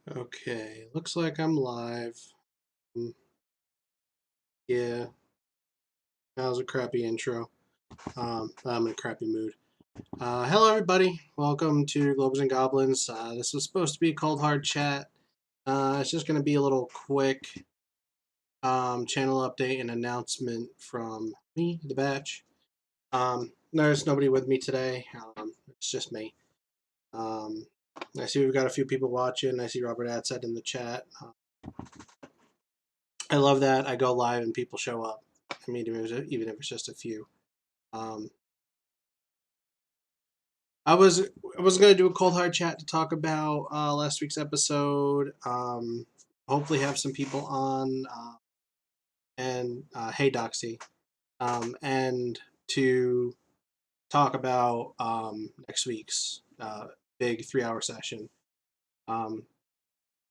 Okay, looks like I'm live. Mm, Yeah, that was a crappy intro. I'm in a crappy mood. Hello, everybody. Welcome to Globes and Goblins. This was supposed to be a cold hard chat. It's just going to be a little quick channel update and announcement from me, the batch. There's nobody with me today. It's just me. Um, I see we've got a few people watching. I see Robert Adsett in the chat. I love that. I go live and people show up. I mean, even if it's just a few. Um, I was gonna do a cold hard chat to talk about last week's episode. Hopefully, have some people on and hey Doxy, and to talk about next week's big 3 hour session. Um,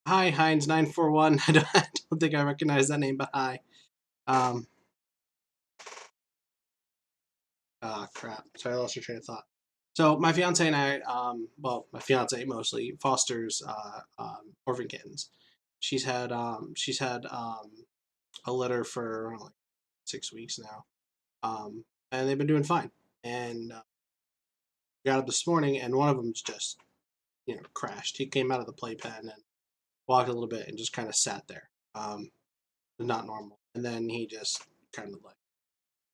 Hi Heinz 941. I don't think I recognize that name, but hi. Um, Crap. Sorry, I lost your train of thought. So my fiance and I, my fiance mostly fosters orphan kittens. She's had a litter for like 6 weeks now, and they've been doing fine. And got up this morning, and one of them's just crashed. He came out of the playpen and walked a little bit and just kind of sat there, not normal. And then he just kind of like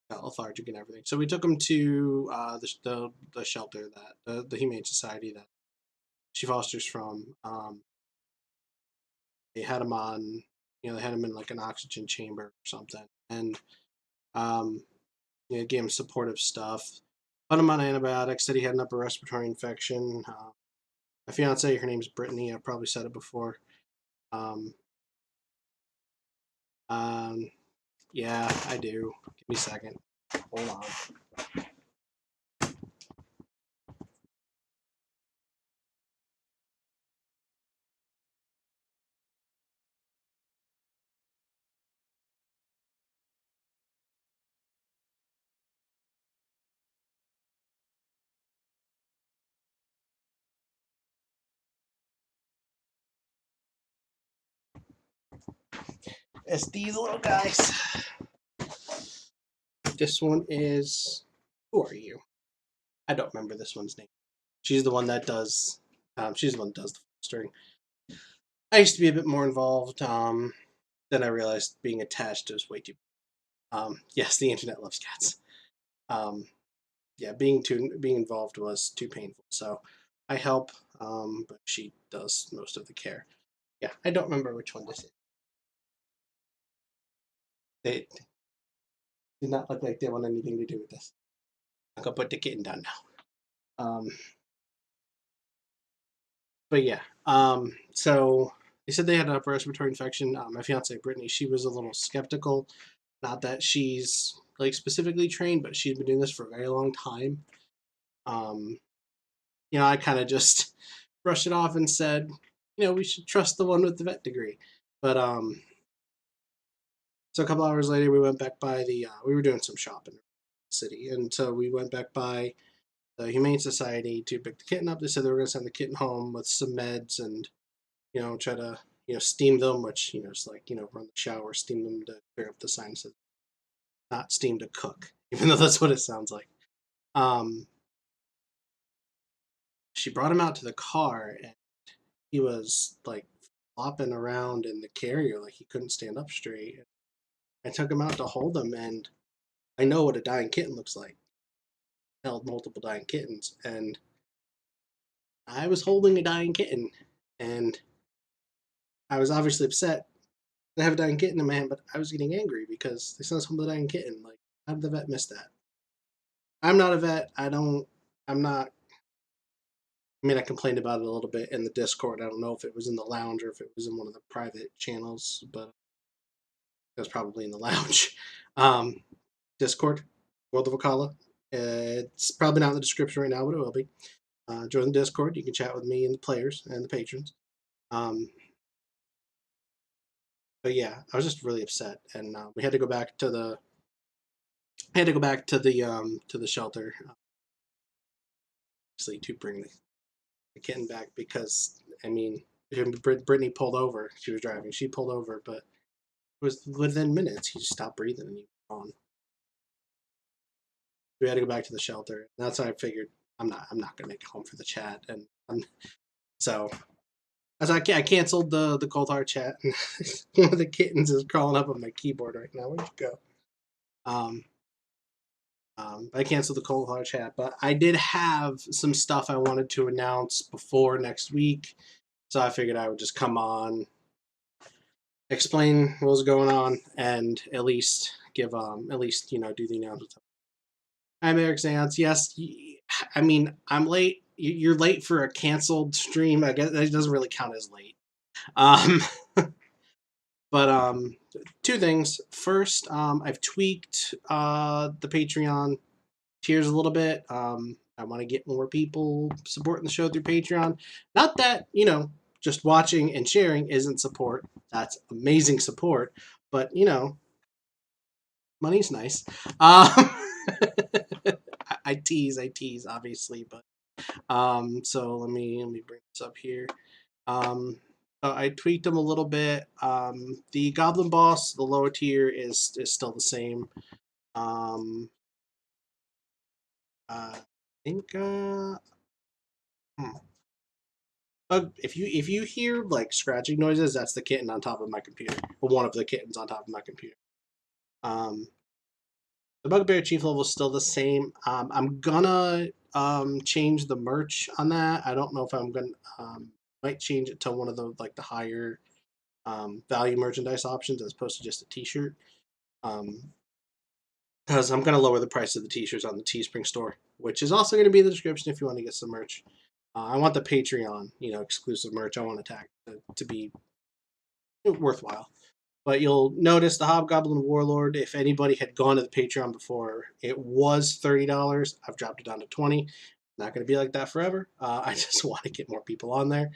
got lethargic and everything. So we took him to the shelter that the Humane Society that she fosters from. They had him on, they had him in like an oxygen chamber or something, and um, gave him supportive stuff. Put him on antibiotics. Said he had an upper respiratory infection. My fiance, her name's Brittany. I probably said it before. Um, um, yeah, I do. Give me a second. Hold on. It's these little guys. This one is. Who are you? I don't remember this one's name. She's the one that does. She's the one that does the fostering. I used to be a bit more involved. Then I realized being attached is way too. Yes, the internet loves cats. Um, yeah, being involved was too painful. So I help, but she does most of the care. Yeah, I don't remember which one this is. They did not look like they want anything to do with this. I'm gonna put the kitten down now. But yeah, so they said they had an upper respiratory infection. My fiance Brittany, she was a little skeptical. Not that she's like specifically trained, but she's been doing this for a very long time. Um, I kind of just brushed it off and said, we should trust the one with the vet degree. But so a couple hours later, we went back by we were doing some shopping in the city, and so we went back by the Humane Society to pick the kitten up. They said they were going to send the kitten home with some meds and try to steam them, which is like run the shower, steam them to clear up the sinuses, not steam to cook, even though that's what it sounds like. Um, she brought him out to the car, and he was like flopping around in the carrier like he couldn't stand up straight. I took him out to hold him, and I know what a dying kitten looks like. I held multiple dying kittens, and I was holding a dying kitten, and I was obviously upset. I have a dying kitten in my hand, but I was getting angry because they sent us home with a dying kitten. Like, how did the vet miss that? I'm not a vet. I don't. I'm not. I mean, I complained about it a little bit in the Discord. I don't know if it was in the lounge or if it was in one of the private channels, but it was probably in the lounge. Um, Discord, World of Wakala. It's probably not in the description right now, but it will be. Join the Discord. You can chat with me and the players and the patrons. Um, but yeah, I was just really upset, and we had to go back to the. I had to go back to the shelter, obviously, to bring the kitten back because I mean Brittany pulled over. She was driving. She pulled over, but it was within minutes. He just stopped breathing and he was gone. We had to go back to the shelter. That's how I figured I'm not gonna make it home for the chat, and so as I canceled the cold hard chat, and one of the kittens is crawling up on my keyboard right now. Where'd you go? I canceled the cold hard chat, but I did have some stuff I wanted to announce before next week, so I figured I would just come on, explain what was going on, and at least give do the announcements. I'm Eric Zantz. Yes, I mean I'm late. You're late for a canceled stream. I guess that doesn't really count as late. Um, but two things. First, I've tweaked the Patreon tiers a little bit. I want to get more people supporting the show through Patreon. Not that just watching and sharing isn't support. That's amazing support. But money's nice. I tease, obviously, but so let me bring this up here. I tweaked them a little bit. The Goblin Boss, the lower tier, is still the same. I think if you hear like scratching noises, that's the kitten on top of my computer, or one of the kittens on top of my computer. The Bugbear Chief level is still the same. I'm gonna change the merch on that. I don't know if I'm gonna might change it to one of the the higher value merchandise options as opposed to just a T-shirt. Because I'm gonna lower the price of the T-shirts on the Teespring store, which is also gonna be in the description if you want to get some merch. I want the Patreon, exclusive merch. I want Attack to be worthwhile. But you'll notice the Hobgoblin Warlord, if anybody had gone to the Patreon before, it was $30. I've dropped it down to $20. Not going to be like that forever. I just want to get more people on there.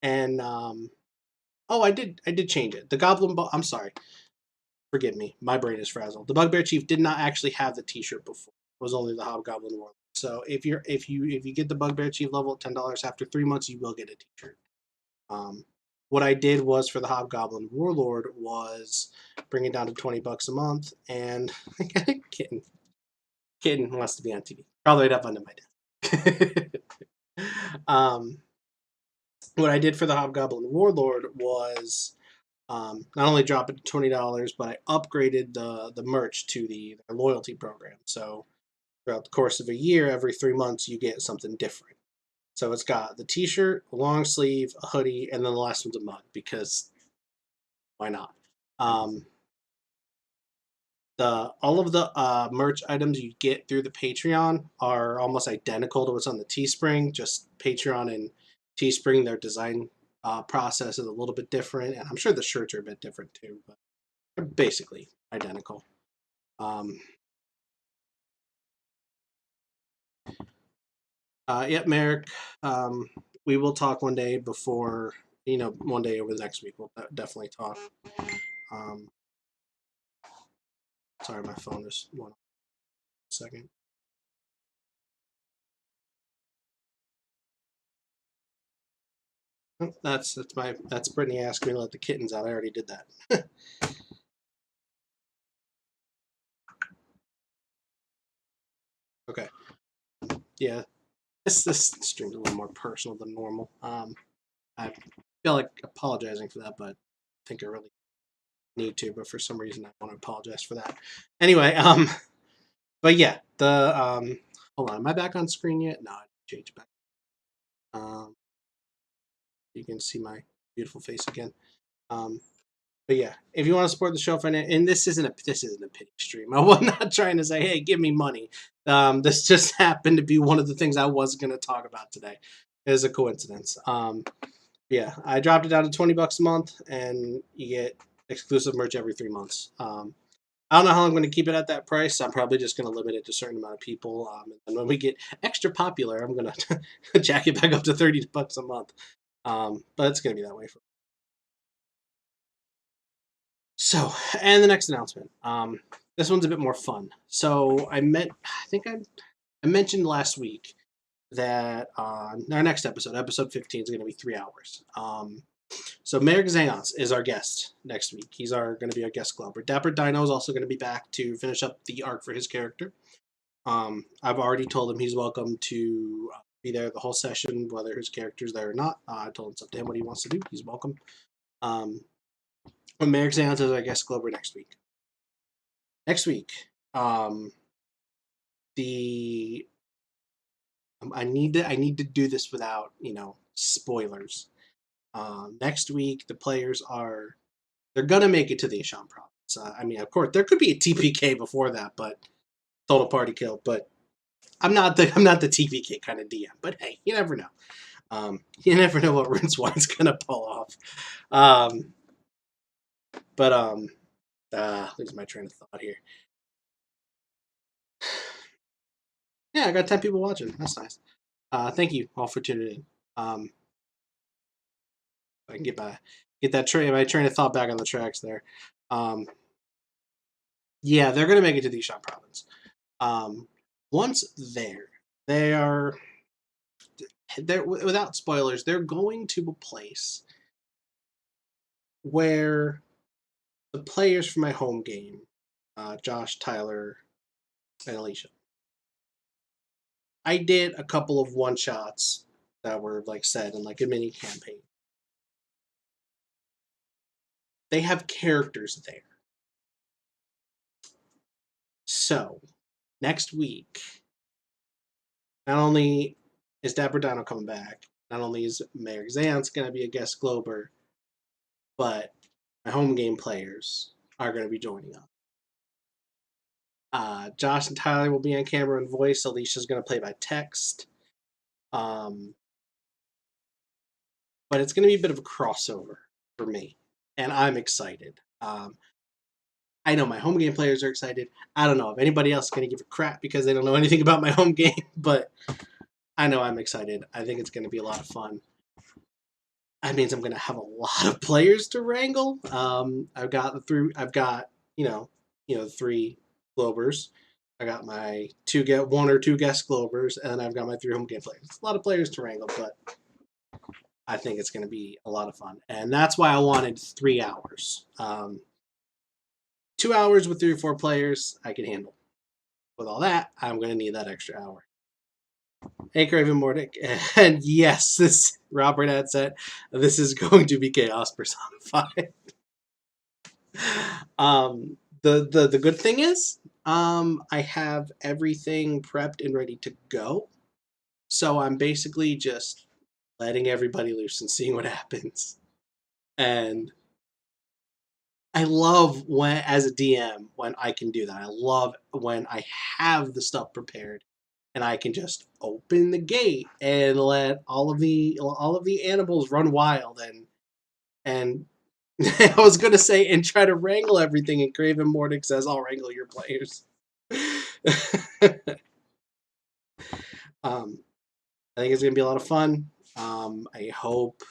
And I did change it. The Goblin, I'm sorry, forgive me, my brain is frazzled. The Bugbear Chief did not actually have the T-shirt before. It was only the Hobgoblin Warlord. So if you get the Bugbear Chief level at $10 after 3 months, you will get a T-shirt. What I did was for the Hobgoblin Warlord was bring it down to $20 a month, and I got a kitten. Kitten wants to be on TV. Probably right up under my desk. What I did for the Hobgoblin Warlord was not only drop it to $20, but I upgraded the merch to the loyalty program. So throughout the course of a year, every 3 months, you get something different. So it's got the T-shirt, a long sleeve, a hoodie, and then the last one's a mug because why not? All of the merch items you get through the Patreon are almost identical to what's on the Teespring. Just Patreon and Teespring, their design process is a little bit different, and I'm sure the shirts are a bit different too, but they're basically identical. Yep, Merrick. We will talk one day before, one day over the next week. We'll definitely talk. Sorry, my phone is 1 second. That's Brittany asking me to let the kittens out. I already did that. Okay. Yeah. This stream's a little more personal than normal. I feel like apologizing for that, but I think I really need to. But for some reason, I want to apologize for that. Anyway, but yeah, hold on, am I back on screen yet? No, I didn't change back. You can see my beautiful face again. But yeah, if you want to support the show, and this isn't a pity stream. I was not trying to say, hey, give me money. This just happened to be one of the things I was going to talk about today. It was a coincidence. Yeah, I dropped it down to $20 a month, and you get exclusive merch every 3 months. I don't know how I'm going to keep it at that price. I'm probably just going to limit it to a certain amount of people. And when we get extra popular, I'm going to jack it back up to $30 a month. But it's going to be that way for. So, and the next announcement. This one's a bit more fun. So I mentioned last week that our next episode 15, is going to be 3 hours. So Merrick Zayance is our guest next week. He's going to be our guest Glober. Dapper Dino is also going to be back to finish up the arc for his character. I've already told him he's welcome to be there the whole session, whether his character's there or not. I told him it's up to him what he wants to do. He's welcome. But Merrick Zayance is our guest Glober next week. Next week, the I need to do this without spoilers. Next week, the players they're gonna make it to the Asham province. I mean, of course, there could be a TPK before that, but total party kill. But I'm not the TPK kind of DM. But hey, you never know. You never know what Rincewine's gonna pull off. Losing my train of thought here. Yeah, I got 10 people watching. That's nice. Thank you all for tuning in. I can get my train of thought back on the tracks there. Yeah, they're gonna make it to the Ishan province. Once they're without spoilers, they're going to a place where the players for my home game, Josh, Tyler, and Alicia. I did a couple of one shots that were set in a mini campaign. They have characters there. So, next week, not only is Dapper Dino coming back, not only is Merrick Zayance going to be a guest Glober, but my home game players are going to be joining us. Josh and Tyler will be on camera and voice. Alicia's going to play by text. But it's going to be a bit of a crossover for me, and I'm excited. I know my home game players are excited. I don't know if anybody else is going to give a crap because they don't know anything about my home game, but I know I'm excited. I think it's going to be a lot of fun. That means I'm going to have a lot of players to wrangle. I've got three Globers. I got my one or two guest Globers, and I've got my 3 home game players. It's a lot of players to wrangle, but I think it's going to be a lot of fun. And that's why I wanted 3 hours. 2 hours with 3 or 4 players, I can handle. With all that, I'm going to need that extra hour. Hey, Craven Mordic. And yes, this Robert had said, this is going to be Chaos personified. The good thing is, I have everything prepped and ready to go. So I'm basically just letting everybody loose and seeing what happens. And I love as a DM, when I can do that. I love when I have the stuff prepared and I can just open the gate and let all of the animals run wild and I was gonna say and try to wrangle everything, and Craven Mordic says I'll wrangle your players. I think it's gonna be a lot of fun. I hope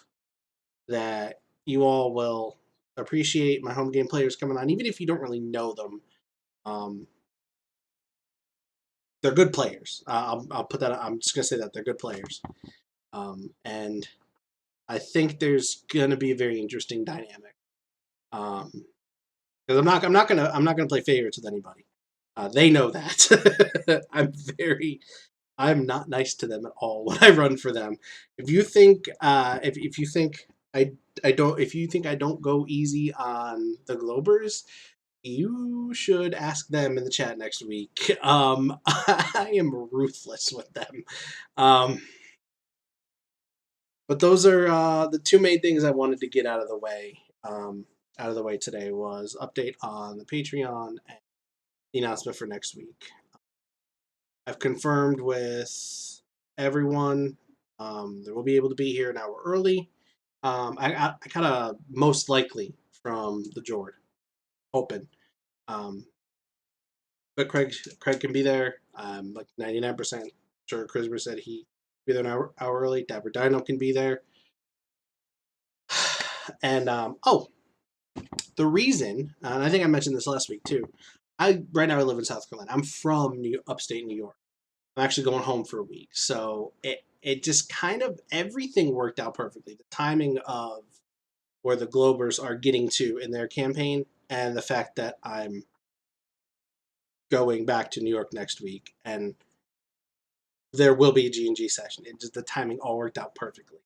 that you all will appreciate my home game players coming on, even if you don't really know them. They're good players. I'll put that. I'm just gonna say that they're good players, and I think there's gonna be a very interesting dynamic. Because I'm not gonna play favorites with anybody. They know that. I'm not nice to them at all when I run for them. If you think if you think I don't go easy on the Globers, you should ask them in the chat next week. I am ruthless with them. But those are the 2 main things I wanted to get out of the way. Today was update on the Patreon and the announcement for next week. I've confirmed with everyone that we'll be able to be here an hour early. I kind of most likely from the Jord, hoping. But Craig can be there. I'm 99% sure. Christopher said he'd be there an hour early. Dapper Dino can be there. And the reason, and I think I mentioned this last week too. Right now I live in South Carolina. I'm from upstate New York. I'm actually going home for a week, so it just kind of everything worked out perfectly. The timing of where the Globers are getting to in their campaign, and the fact that I'm going back to New York next week, and there will be a G&G session. It just, the timing all worked out perfectly.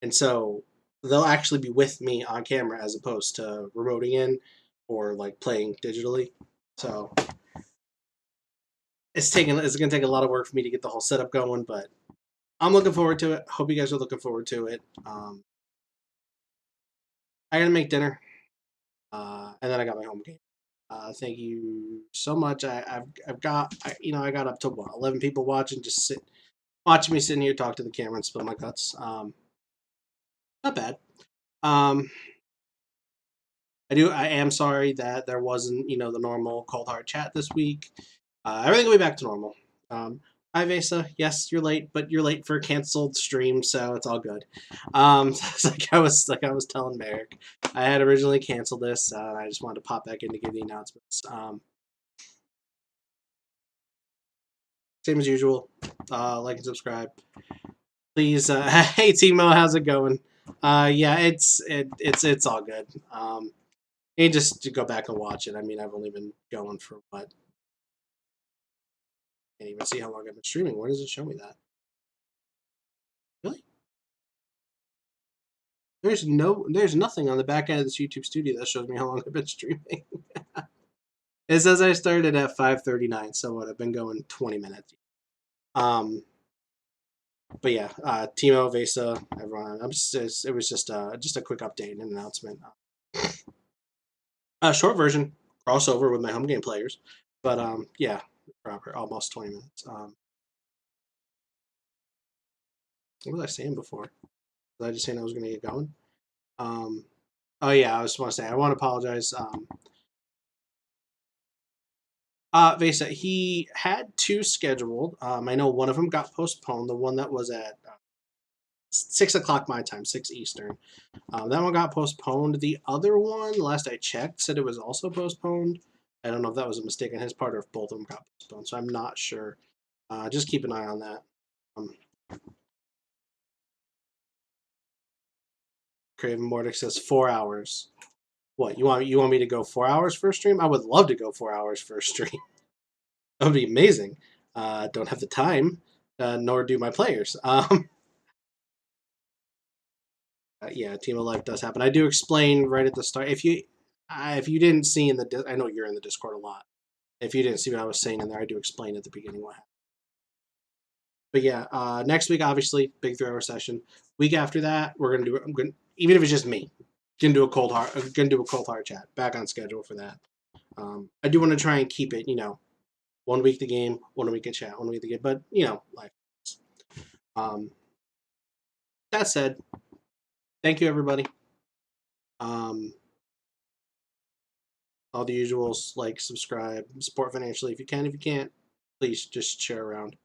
And so they'll actually be with me on camera as opposed to remoting in or like playing digitally. So it's going to take a lot of work for me to get the whole setup going, but I'm looking forward to it. Hope you guys are looking forward to it. I got to make dinner. And then I got my home game. Thank you so much. I've got I got up to what 11 people watching, just watching me sitting here talk to the camera and spill my guts. Not bad. I am sorry that there wasn't the normal cold hard chat this week. Everything will be back to normal. Hi Vesa, yes you're late, but you're late for a canceled stream, so it's all good. Like I was telling Merrick, I had originally canceled this, and I just wanted to pop back in to give the announcements. Same as usual, like and subscribe, please. Hey Timo, how's it going? Yeah, it's all good. You just to go back and watch it. I mean, I've only been going for what? Can't even see how long I've been streaming. Where does it show me that? Really? There's nothing on the back end of this YouTube studio that shows me how long I've been streaming. It says I started at 5:39, so what? I've been going 20 minutes. But yeah, Timo, Vesa, everyone. It was just a quick update and an announcement. Short version crossover with my home game players, but yeah, proper almost 20 minutes. What was I saying before? Was I just saying I was going to get going? Oh yeah, I just want to say I want to apologize. Vesa, he had two scheduled. I know one of them got postponed. The one that was at 6 o'clock my time, 6 Eastern. That one got postponed. The other one, last I checked, said it was also postponed. I don't know if that was a mistake on his part or if both of them got postponed, so I'm not sure. Just keep an eye on that. Craven Mordic says 4 hours. What, you want me to go 4 hours for a stream? I would love to go 4 hours for a stream. That would be amazing. Don't have the time, nor do my players. Yeah, Team of Life does happen. I do explain right at the start. If you didn't see in the, I know you're in the Discord a lot. If you didn't see what I was saying in there, I do explain at the beginning what happened. But yeah, next week obviously big 3 hour session. Week after that, we're gonna do. Even if it's just me, gonna do a cold hard chat. Back on schedule for that. I do want to try and keep it, 1 week the game, 1 week a chat, 1 week the game. But life. That said, thank you everybody. All the usuals, like, subscribe, support financially if you can. If you can't, please just share around.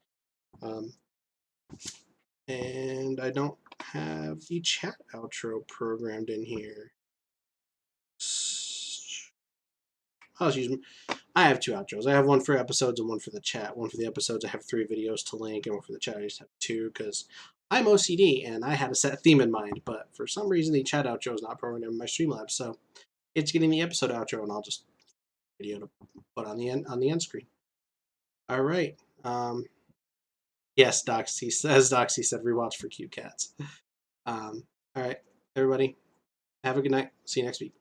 And I don't have the chat outro programmed in here. I have 2 outros. I have one for episodes and one for the chat. One for the episodes, I have 3 videos to link, and one for the chat, I just have 2 because I'm OCD and I had a set theme in mind. But for some reason, the chat outro is not programmed in my Streamlabs, so it's getting the episode outro, and I'll just video to put on the end screen. All right. Yes, Doxy says. Doxy said rewatch for cute cats. All right, everybody. Have a good night. See you next week.